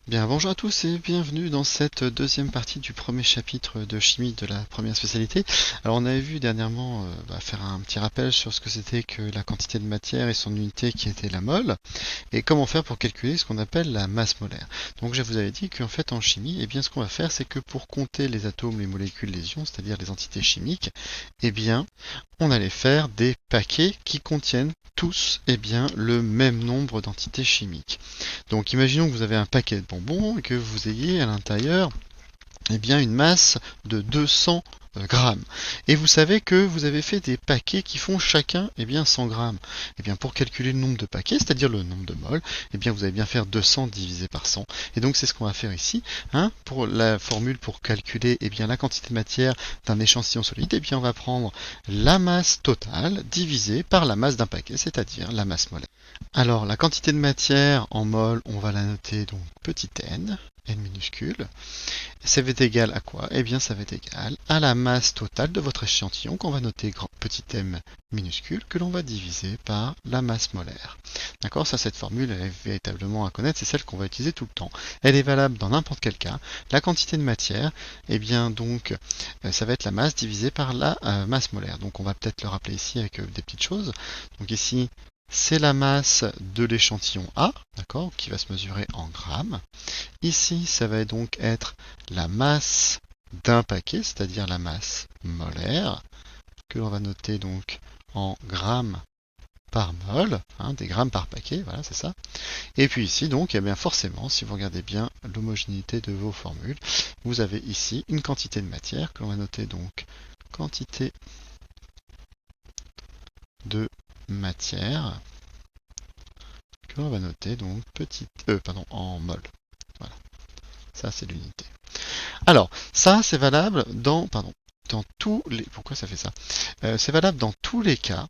Bien, bonjour à tous et bienvenue dans cette deuxième partie du premier chapitre de chimie de la première spécialité. Alors on avait vu dernièrement faire un petit rappel sur ce que c'était que la quantité de matière et son unité qui était la mole, et comment faire pour calculer ce qu'on appelle la masse molaire. Donc je vous avais dit qu'en fait en chimie, eh bien ce qu'on va faire c'est que pour compter les atomes, les molécules, les ions, c'est-à-dire les entités chimiques, eh bien on allait faire des paquets qui contiennent tous le même nombre d'entités chimiques. Donc imaginons que vous avez un paquet de bonbons et que vous ayez à l'intérieur une masse de 200 grammes. Et vous savez que vous avez fait des paquets qui font chacun 100 grammes. Pour calculer le nombre de paquets, c'est-à-dire le nombre de moles, vous allez bien faire 200 divisé par 100. Et donc c'est ce qu'on va faire ici. Pour la formule pour calculer la quantité de matière d'un échantillon solide, on va prendre la masse totale divisée par la masse d'un paquet, c'est-à-dire la masse molaire. Alors la quantité de matière en mol, on va la noter donc petit n, n minuscule. Ça va être égal à quoi? Ça va être égal à la masse totale de votre échantillon qu'on va noter petit m minuscule que l'on va diviser par la masse molaire. D'accord? Ça, cette formule, elle est véritablement à connaître, c'est celle qu'on va utiliser tout le temps. Elle est valable dans n'importe quel cas. La quantité de matière, ça va être la masse divisée par la masse molaire. Donc on va peut-être le rappeler ici avec des petites choses. Donc ici, c'est la masse de l'échantillon A, d'accord, qui va se mesurer en grammes. Ici, ça va donc être la masse d'un paquet, c'est-à-dire la masse molaire, que l'on va noter donc en grammes par mol, des grammes par paquet, voilà, c'est ça. Et puis ici, donc, forcément, si vous regardez bien l'homogénéité de vos formules, vous avez ici une quantité de matière que l'on va noter donc quantité de matière que l'on va noter donc en mol. Voilà, ça c'est l'unité. Alors, ça c'est valable dans tous les. Pourquoi ça fait ça? C'est valable dans tous les cas.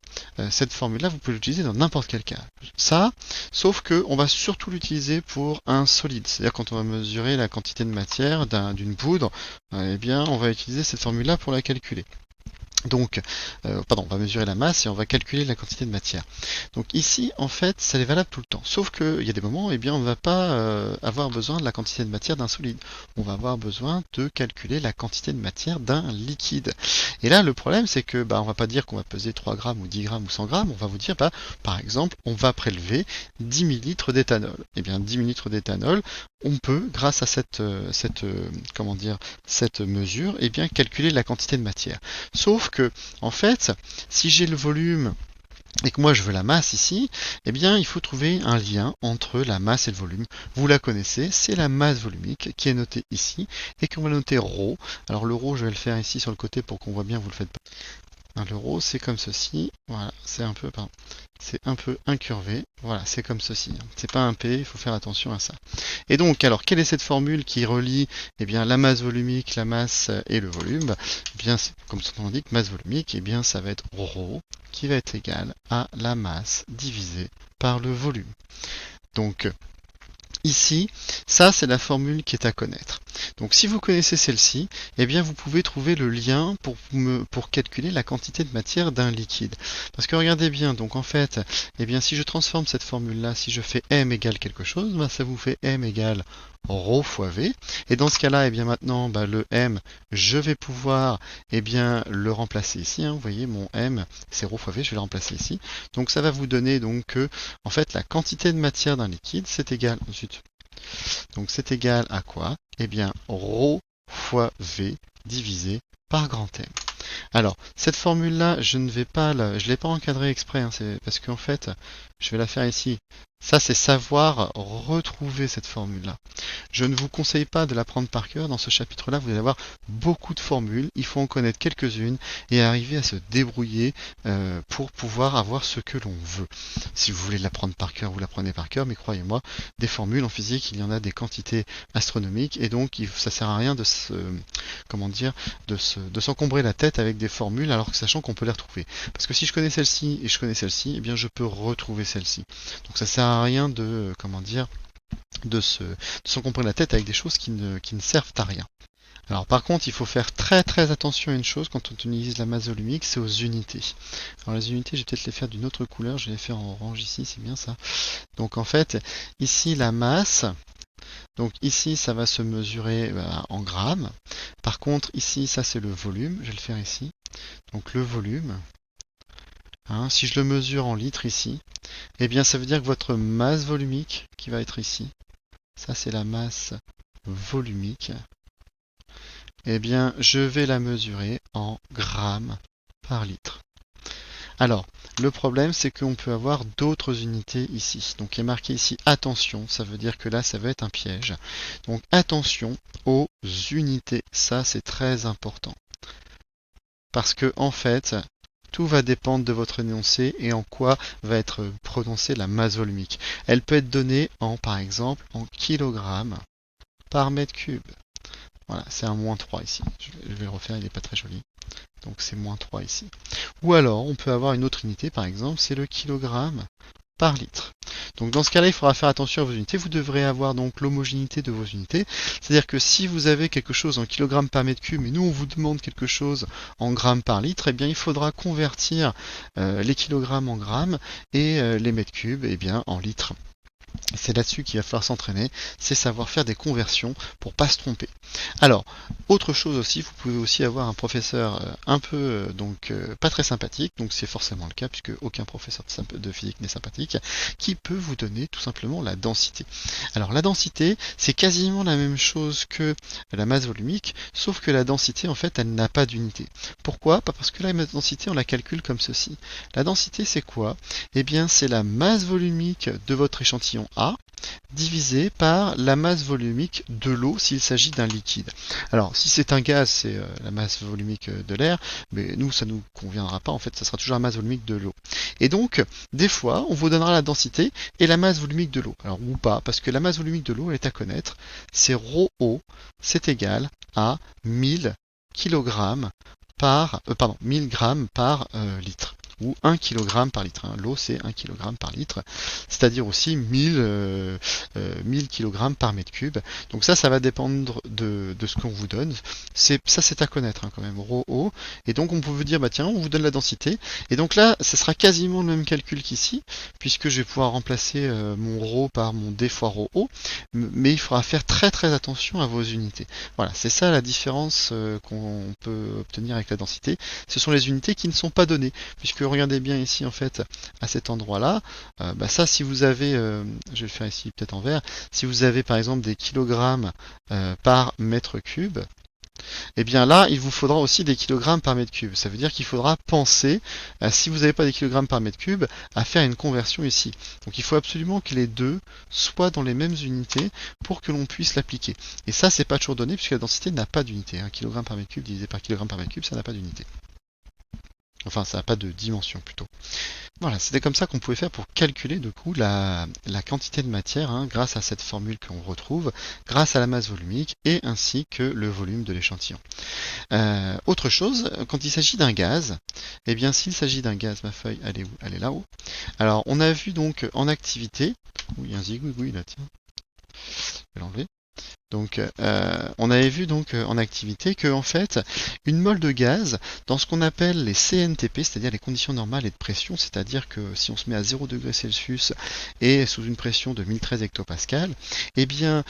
Cette formule-là, vous pouvez l'utiliser dans n'importe quel cas. Ça, sauf que on va surtout l'utiliser pour un solide. C'est-à-dire quand on va mesurer la quantité de matière d'une poudre, on va utiliser cette formule-là pour la calculer. Donc, on va mesurer la masse et on va calculer la quantité de matière. Donc ici, en fait, ça est valable tout le temps. Sauf qu'il y a des moments, on ne va pas avoir besoin de la quantité de matière d'un solide. On va avoir besoin de calculer la quantité de matière d'un liquide. Et là, le problème, c'est que on va pas dire qu'on va peser 3 grammes ou 10 grammes ou 100 grammes. On va vous dire, par exemple, on va prélever 10 millilitres d'éthanol. 10 millilitres d'éthanol, on peut, grâce à cette mesure, calculer la quantité de matière. Sauf que, en fait, si j'ai le volume et que moi je veux la masse ici, il faut trouver un lien entre la masse et le volume. Vous la connaissez, c'est la masse volumique qui est notée ici et qu'on va noter ρ. Alors le ρ, je vais le faire ici sur le côté pour qu'on voit bien, vous le faites pas. L'euro, c'est comme ceci. Voilà, c'est un peu incurvé. Voilà, c'est comme ceci. C'est pas un P, il faut faire attention à ça. Et donc, alors, quelle est cette formule qui relie la masse volumique, la masse et le volume? Comme son nom indique, masse volumique, ça va être ρ qui va être égal à la masse divisée par le volume. Donc, ici, ça c'est la formule qui est à connaître. Donc si vous connaissez celle-ci, vous pouvez trouver le lien pour calculer la quantité de matière d'un liquide. Parce que regardez bien, donc en fait, si je transforme cette formule-là, si je fais m égale quelque chose, ça vous fait m égale ρ fois v. Et dans ce cas-là, maintenant, le m, je vais pouvoir le remplacer ici. Vous voyez, mon m, c'est ρ fois v, je vais le remplacer ici. Donc ça va vous donner donc que, en fait, la quantité de matière d'un liquide, c'est égal. Donc c'est égal à quoi? Rho fois V divisé par grand M. Alors, cette formule-là, je ne l'ai pas encadrée exprès, c'est parce qu'en fait, je vais la faire ici. Ça, c'est savoir retrouver cette formule-là. Je ne vous conseille pas de la prendre par cœur. Dans ce chapitre-là, vous allez avoir beaucoup de formules. Il faut en connaître quelques-unes et arriver à se débrouiller pour pouvoir avoir ce que l'on veut. Si vous voulez la prendre par cœur, vous la prenez par cœur, mais croyez-moi, des formules en physique, il y en a des quantités astronomiques et donc ça sert à rien de s'encombrer la tête avec des formules alors que sachant qu'on peut les retrouver. Parce que si je connais celle-ci et je connais celle-ci, je peux retrouver celle-ci. Donc ça sert à rien de s'encombrer la tête avec des choses qui ne servent à rien. Alors par contre, il faut faire très très attention à une chose quand on utilise la masse volumique, c'est aux unités. Alors les unités, je vais peut-être les faire d'une autre couleur, je vais les faire en orange ici, c'est bien ça. Donc en fait, ici la masse, Donc ici, ça va se mesurer en grammes. Par contre, ici, ça c'est le volume. Je vais le faire ici. Donc le volume, hein, si je le mesure en litres ici, eh bien ça veut dire que votre masse volumique qui va être ici, ça c'est la masse volumique, eh bien je vais la mesurer en grammes par litre. Alors, le problème, c'est qu'on peut avoir d'autres unités ici. Donc, il est marqué ici attention, ça veut dire que là, ça va être un piège. Donc, attention aux unités, ça, c'est très important. Parce que, en fait, tout va dépendre de votre énoncé et en quoi va être prononcée la masse volumique. Elle peut être donnée en, par exemple, en kilogrammes par mètre cube. Voilà, c'est un -3 ici. Je vais le refaire, il n'est pas très joli. Donc c'est -3 ici. Ou alors, on peut avoir une autre unité, par exemple, c'est le kilogramme par litre. Donc dans ce cas-là, il faudra faire attention à vos unités. Vous devrez avoir donc l'homogénéité de vos unités. C'est-à-dire que si vous avez quelque chose en kilogrammes par mètre cube, et nous on vous demande quelque chose en grammes par litre, eh bien il faudra convertir les kilogrammes en grammes et les mètres cubes eh bien, en litres. C'est là-dessus qu'il va falloir s'entraîner, c'est savoir faire des conversions pour pas se tromper. Alors, autre chose aussi, vous pouvez aussi avoir un professeur un peu pas très sympathique, donc c'est forcément le cas puisque aucun professeur de physique n'est sympathique, qui peut vous donner tout simplement la densité. Alors la densité, c'est quasiment la même chose que la masse volumique, sauf que la densité en fait elle n'a pas d'unité. Pourquoi? Pas parce que la densité on la calcule comme ceci. La densité c'est quoi? Eh bien c'est la masse volumique de votre échantillon A divisé par la masse volumique de l'eau s'il s'agit d'un liquide. Alors, si c'est un gaz, c'est la masse volumique de l'air, mais nous, ça ne nous conviendra pas, en fait, ça sera toujours la masse volumique de l'eau. Et donc, des fois, on vous donnera la densité et la masse volumique de l'eau. Alors, ou pas, parce que la masse volumique de l'eau, elle est à connaître, c'est ρO, c'est égal à 1000 kg par, 1000 grammes par litre ou 1 kg par litre. L'eau, c'est 1 kg par litre, c'est-à-dire aussi 1000 kg par mètre cube. Donc ça va dépendre de ce qu'on vous donne. Ça, c'est à connaître quand même, ρO. Et donc, on peut vous dire, bah tiens, on vous donne la densité. Et donc là, ce sera quasiment le même calcul qu'ici, puisque je vais pouvoir remplacer mon ρ par mon d fois ρO. Mais il faudra faire très très attention à vos unités. Voilà, c'est ça la différence qu'on peut obtenir avec la densité. Ce sont les unités qui ne sont pas données, puisque regardez bien ici en fait à cet endroit-là, ça si vous avez, je vais le faire ici peut-être en vert, si vous avez par exemple des kilogrammes par mètre cube, et bien là, il vous faudra aussi des kilogrammes par mètre cube. Ça veut dire qu'il faudra penser, si vous n'avez pas des kilogrammes par mètre cube, à faire une conversion ici. Donc il faut absolument que les deux soient dans les mêmes unités pour que l'on puisse l'appliquer. Et ça, c'est pas toujours donné puisque la densité n'a pas d'unité. Un kilogramme par mètre cube divisé par kilogramme par mètre cube, ça n'a pas d'unité. Enfin, ça n'a pas de dimension plutôt. Voilà, c'était comme ça qu'on pouvait faire pour calculer du coup la quantité de matière grâce à cette formule qu'on retrouve, grâce à la masse volumique et ainsi que le volume de l'échantillon. Autre chose, quand il s'agit d'un gaz, eh bien s'il s'agit d'un gaz, ma feuille, elle est où? Elle est là-haut. Alors on a vu donc en activité, oui, il y a un zigouigoui là, tiens, je vais l'enlever. Donc, on avait vu donc en activité que en fait, une mole de gaz, dans ce qu'on appelle les CNTP, c'est-à-dire les conditions normales et de pression, c'est-à-dire que si on se met à 0 degré Celsius et sous une pression de 1013 hectopascal, eh bien,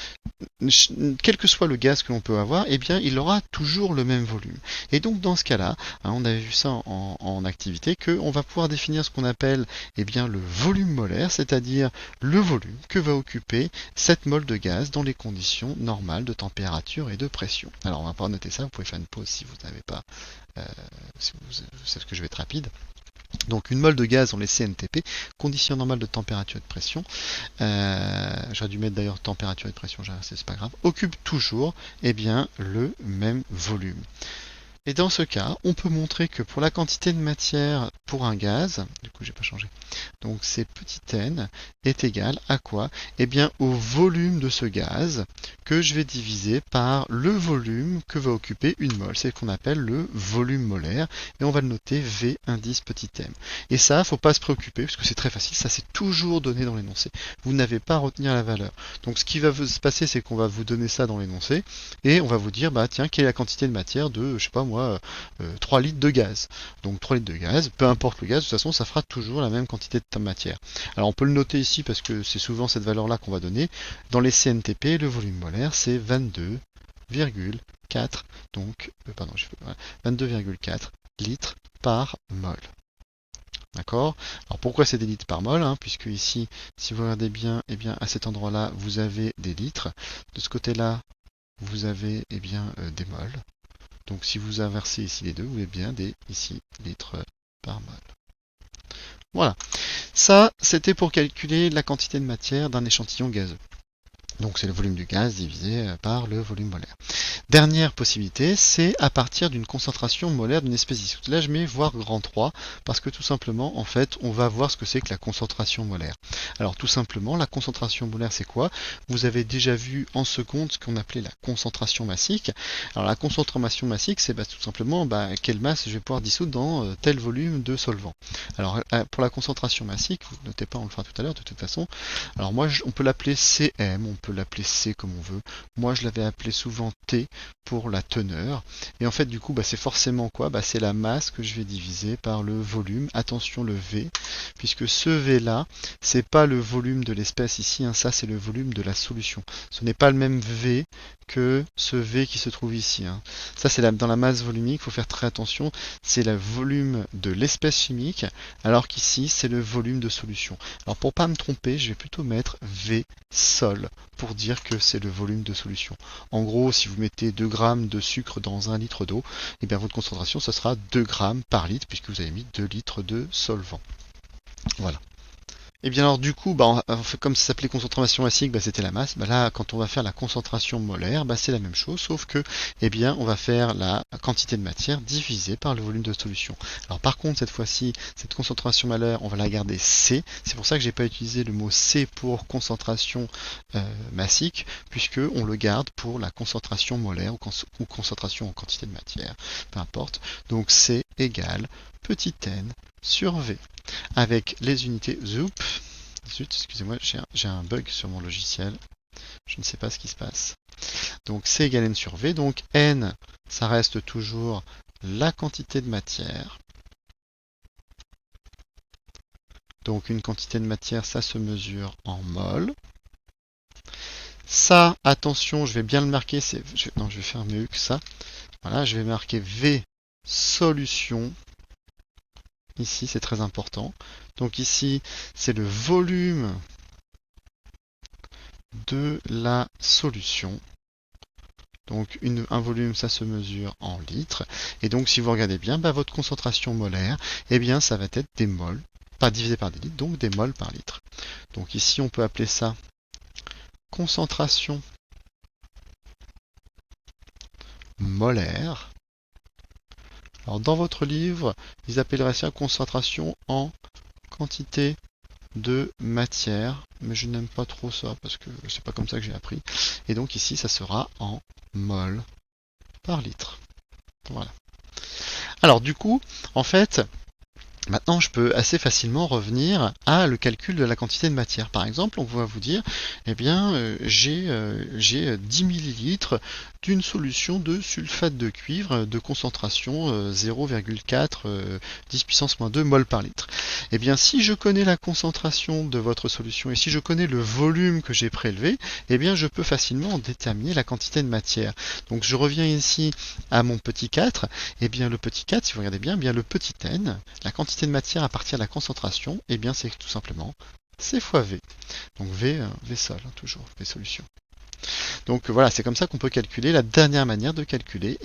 quel que soit le gaz que l'on peut avoir, eh bien, il aura toujours le même volume. Et donc, dans ce cas-là, on avait vu ça en activité, qu'on va pouvoir définir ce qu'on appelle eh bien, le volume molaire, c'est-à-dire le volume que va occuper cette mole de gaz dans les conditions normales de température et de pression. Alors, on va pas noter ça, vous pouvez faire une pause si vous n'avez pas, c'est ce que je vais être rapide. Donc une mole de gaz dans les CNTP, conditions normales de température et de pression, j'aurais dû mettre d'ailleurs température et de pression, c'est pas grave, occupe toujours eh bien, le même volume. Et dans ce cas, on peut montrer que pour la quantité de matière pour un gaz, du coup j'ai pas changé, donc c'est petit n est égal à quoi? Eh bien au volume de ce gaz que je vais diviser par le volume que va occuper une mole. C'est ce qu'on appelle le volume molaire et on va le noter V indice petit m. Et ça, faut pas se préoccuper parce que c'est très facile, ça c'est toujours donné dans l'énoncé. Vous n'avez pas à retenir la valeur. Donc ce qui va se passer, c'est qu'on va vous donner ça dans l'énoncé et on va vous dire, bah tiens, quelle est la quantité de matière de, je sais pas moi, moi 3 litres de gaz. Donc 3 litres de gaz, peu importe le gaz, de toute façon ça fera toujours la même quantité de matière. Alors on peut le noter ici parce que c'est souvent cette valeur là qu'on va donner. Dans les CNTP, le volume molaire c'est 22,4 donc 22,4 litres par mol. D'accord? Alors pourquoi c'est des litres par mol, puisque ici, si vous regardez bien, à cet endroit-là, vous avez des litres. De ce côté-là, vous avez des mols. Donc si vous inversez ici les deux, vous avez bien des ici litres par mol. Voilà. Ça, c'était pour calculer la quantité de matière d'un échantillon gazeux. Donc c'est le volume du gaz divisé par le volume molaire. Dernière possibilité, c'est à partir d'une concentration molaire d'une espèce dissoute. Là, je mets voir grand 3 parce que tout simplement, en fait, on va voir ce que c'est que la concentration molaire. Alors tout simplement, la concentration molaire, c'est quoi? Vous avez déjà vu en seconde ce qu'on appelait la concentration massique. Alors la concentration massique, c'est tout simplement quelle masse je vais pouvoir dissoudre dans tel volume de solvant. Alors pour la concentration massique, vous ne notez pas, on le fera tout à l'heure de toute façon. Alors moi, on peut l'appeler CM, on peut l'appeler C comme on veut. Moi, je l'avais appelé souvent T pour la teneur. Et en fait, du coup, c'est forcément quoi? C'est la masse que je vais diviser par le volume. Attention, le V, puisque ce V-là, c'est pas le volume de l'espèce ici, ça c'est le volume de la solution. Ce n'est pas le même V que ce V qui se trouve ici. Ça, c'est dans la masse volumique, il faut faire très attention. C'est le volume de l'espèce chimique, alors qu'ici, c'est le volume de solution. Alors, pour pas me tromper, je vais plutôt mettre V sol pour dire que c'est le volume de solution. En gros, si vous mettez 2 grammes de sucre dans 1 litre d'eau, votre concentration, ce sera 2 grammes par litre, puisque vous avez mis 2 litres de solvant. Voilà. Et bien alors du coup, comme ça s'appelait concentration massique, c'était la masse. Là, quand on va faire la concentration molaire, c'est la même chose, sauf que, on va faire la quantité de matière divisée par le volume de solution. Alors par contre, cette fois-ci, cette concentration molaire, on va la garder C. C'est pour ça que j'ai pas utilisé le mot C pour concentration massique, puisque on le garde pour la concentration molaire ou concentration en quantité de matière, peu importe. Donc C égale petit n sur V. Avec les unités zut, excusez-moi, j'ai un bug sur mon logiciel. Je ne sais pas ce qui se passe. Donc C égale n sur V. Donc n, ça reste toujours la quantité de matière. Donc une quantité de matière, ça se mesure en mol. Ça, attention, je vais bien le marquer. Je vais faire mieux que ça. Voilà, je vais marquer V solution. Ici, c'est très important. Donc ici, c'est le volume de la solution. Donc un volume, ça se mesure en litres. Et donc, si vous regardez bien, votre concentration molaire, ça va être des mols, pas divisé par des litres, donc des mols par litre. Donc ici, on peut appeler ça concentration molaire. Alors, dans votre livre, ils appelleraient ça concentration en quantité de matière, mais je n'aime pas trop ça parce que c'est pas comme ça que j'ai appris. Et donc ici, ça sera en mol par litre. Voilà. Alors du coup, en fait, maintenant, je peux assez facilement revenir à le calcul de la quantité de matière. Par exemple, on va vous dire, j'ai 10 millilitres d'une solution de sulfate de cuivre de concentration 0,4 10 puissance moins 2 mol par litre. Si je connais la concentration de votre solution et si je connais le volume que j'ai prélevé, je peux facilement déterminer la quantité de matière. Donc, je reviens ici à mon petit 4. Le petit 4, si vous regardez bien, le petit n, la quantité de matière à partir de la concentration, c'est tout simplement C fois V. Donc V sol, toujours, V solution. Donc voilà, c'est comme ça qu'on peut calculer. La dernière manière de calculer,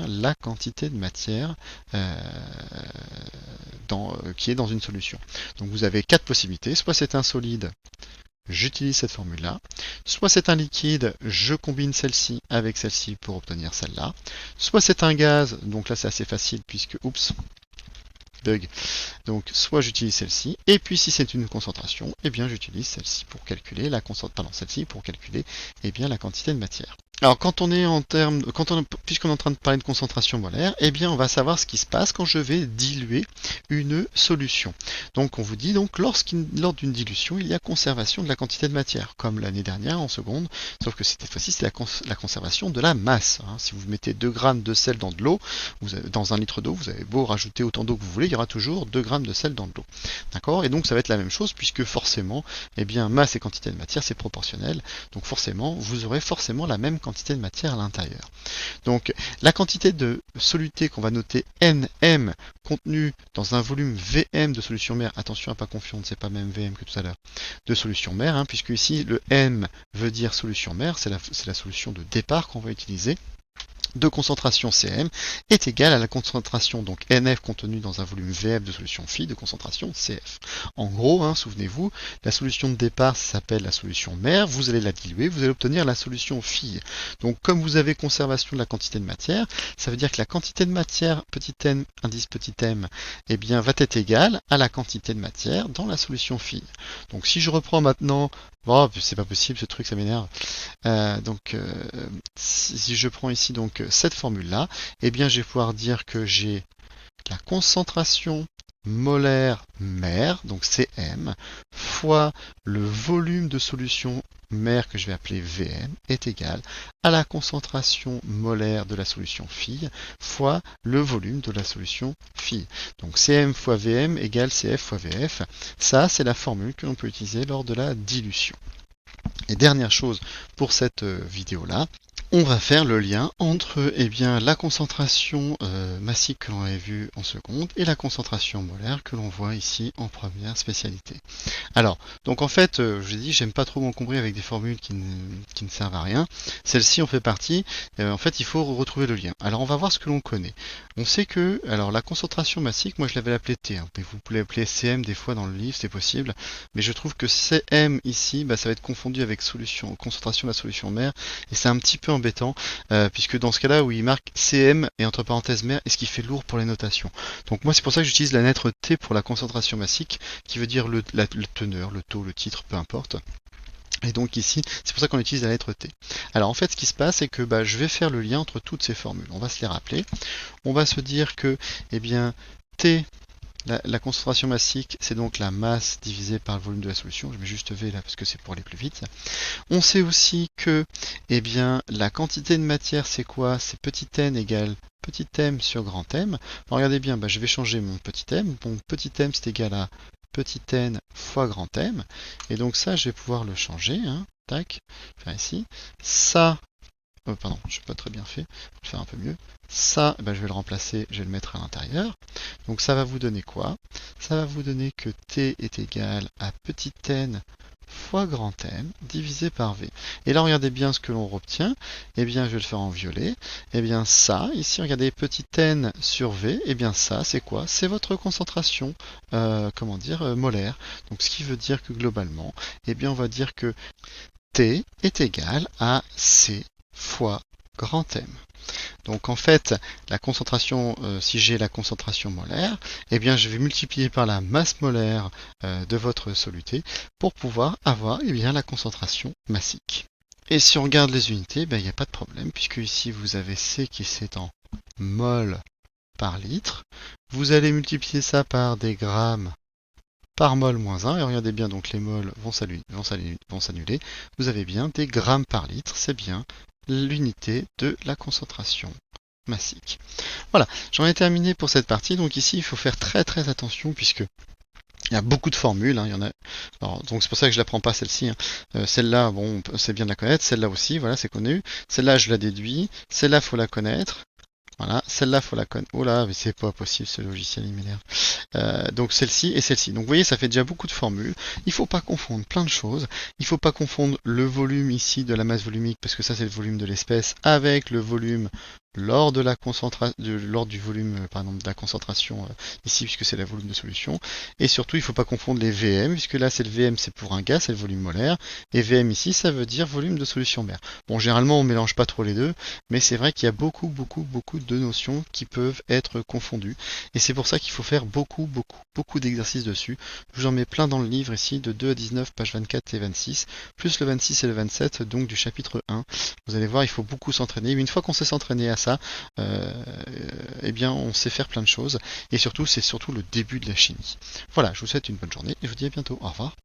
la quantité de matière qui est dans une solution. Donc vous avez 4 possibilités. Soit c'est un solide, j'utilise cette formule-là. Soit c'est un liquide, je combine celle-ci avec celle-ci pour obtenir celle-là. Soit c'est un gaz, donc là c'est assez facile puisque, bug. Donc soit j'utilise celle-ci, et puis si c'est une concentration, j'utilise celle-ci pour calculer la concentration, celle-ci pour calculer la quantité de matière. Alors quand on est en termes, puisqu'on est en train de parler de concentration molaire, eh bien on va savoir ce qui se passe quand je vais diluer une solution. Donc on vous dit donc lors d'une dilution, il y a conservation de la quantité de matière, comme l'année dernière en seconde, sauf que cette fois-ci c'est la conservation de la masse. Hein. Si vous mettez 2 grammes de sel dans de l'eau, dans 1 litre d'eau, vous avez beau rajouter autant d'eau que vous voulez, il y aura toujours 2 grammes de sel dans de l'eau. D'accord? Et donc ça va être la même chose puisque forcément, eh bien masse et quantité de matière c'est proportionnel. Donc forcément, vous aurez forcément la même quantité de matière à l'intérieur. Donc la quantité de soluté qu'on va noter NM contenue dans un volume VM de solution mère, attention à ne pas confondre, c'est pas même VM que tout à l'heure, de solution mère, hein, puisque ici le M veut dire solution mère, c'est la solution de départ qu'on va utiliser, de concentration Cm est égale à la concentration donc NF contenue dans un volume VF de solution phi de concentration CF. En gros, hein, souvenez-vous, la solution de départ s'appelle la solution mère, vous allez la diluer, vous allez obtenir la solution phi. Donc comme vous avez conservation de la quantité de matière, ça veut dire que la quantité de matière petit n indice petit m eh bien, va être égale à la quantité de matière dans la solution phi. Donc si je reprends maintenant, oh, c'est pas possible ce truc, ça m'énerve. Si je prends ici donc cette formule-là, eh bien je vais pouvoir dire que j'ai la concentration molaire mère, donc Cm, fois le volume de solution mère que je vais appeler Vm est égal à la concentration molaire de la solution phi fois le volume de la solution phi. Donc Cm fois Vm égale Cf fois Vf. Ça, c'est la formule que l'on peut utiliser lors de la dilution. Et dernière chose pour cette vidéo-là, on va faire le lien entre la concentration massique que l'on avait vue en seconde et la concentration molaire que l'on voit ici en première spécialité. Alors, donc en fait, je vous ai dit, j'aime pas trop m'encombrer avec des formules qui ne servent à rien. Celle-ci en fait partie. En fait, il faut retrouver le lien. Alors, on va voir ce que l'on connaît. On sait que, alors la concentration massique, moi je l'avais appelée T, hein, mais vous pouvez l'appeler Cm des fois dans le livre, c'est possible. Mais je trouve que Cm ici, ça va être confondu avec concentration de la solution mère, et c'est un petit peu embêtant, puisque dans ce cas-là où il marque Cm et entre parenthèses mère, et ce qui fait lourd pour les notations. Donc moi c'est pour ça que j'utilise la lettre T pour la concentration massique, qui veut dire le teneur, le taux, le titre, peu importe. Et donc ici, c'est pour ça qu'on utilise la lettre T. Alors en fait, ce qui se passe, c'est que je vais faire le lien entre toutes ces formules. On va se les rappeler. On va se dire que, T, la concentration massique, c'est donc la masse divisée par le volume de la solution. Je mets juste V là parce que c'est pour aller plus vite. On sait aussi que, la quantité de matière, c'est quoi? C'est petit n égale petit m sur grand M. Alors, regardez bien, je vais changer mon petit m. Donc petit m, c'est égal à petit n fois grand M. Et donc ça, je vais pouvoir le changer. Hein. Tac, faire ici. Ça, pardon, je n'ai pas très bien fait. Je vais le faire un peu mieux. Ça, je vais le remplacer, je vais le mettre à l'intérieur. Donc ça va vous donner quoi? Ça va vous donner que t est égal à petit n fois grand M divisé par V. Et là, regardez bien ce que l'on obtient. Je vais le faire en violet. Ça, ici, regardez, petit n sur V, ça, c'est quoi? C'est votre concentration, molaire. Donc, ce qui veut dire que globalement, on va dire que T est égal à C fois grand M. Donc en fait, la concentration, si j'ai la concentration molaire, je vais multiplier par la masse molaire de votre soluté pour pouvoir avoir la concentration massique. Et si on regarde les unités, il n'y a pas de problème, puisque ici vous avez C qui c'est en mol par litre. Vous allez multiplier ça par des grammes par mol moins 1, et regardez bien, donc les mols vont s'annuler. Vous avez bien des grammes par litre, c'est bien l'unité de la concentration massique. Voilà, j'en ai terminé pour cette partie. Donc ici, il faut faire très très attention puisque il y a beaucoup de formules. Hein, il y en a. Alors, donc c'est pour ça que je ne la prends pas celle-ci. Hein. Celle-là, bon, c'est bien de la connaître. Celle-là aussi, voilà, c'est connu. Celle-là, je la déduis. Celle-là, faut la connaître. Voilà, celle-là, faut la connaître. Oh là, mais c'est pas possible, ce logiciel, il m'énerve. Donc celle-ci et celle-ci. Donc vous voyez, ça fait déjà beaucoup de formules. Il ne faut pas confondre plein de choses. Il ne faut pas confondre le volume ici de la masse volumique, parce que ça c'est le volume de l'espèce, avec le volume lors de la lors du volume, pardon, de la concentration ici, puisque c'est le volume de solution. Et surtout, il ne faut pas confondre les VM, puisque là, c'est le VM, c'est pour un gaz, c'est le volume molaire. Et VM ici, ça veut dire volume de solution mère. Bon, généralement, on mélange pas trop les deux, mais c'est vrai qu'il y a beaucoup de notions qui peuvent être confondues. Et c'est pour ça qu'il faut faire beaucoup d'exercices dessus. Je vous en mets plein dans le livre ici, de 2 à 19, pages 24 et 26, plus le 26 et le 27, donc du chapitre 1. Vous allez voir, il faut beaucoup s'entraîner. Mais une fois qu'on sait s'entraîner à ça, eh bien, on sait faire plein de choses. Et surtout, c'est surtout le début de la chimie. Voilà, je vous souhaite une bonne journée et je vous dis à bientôt. Au revoir.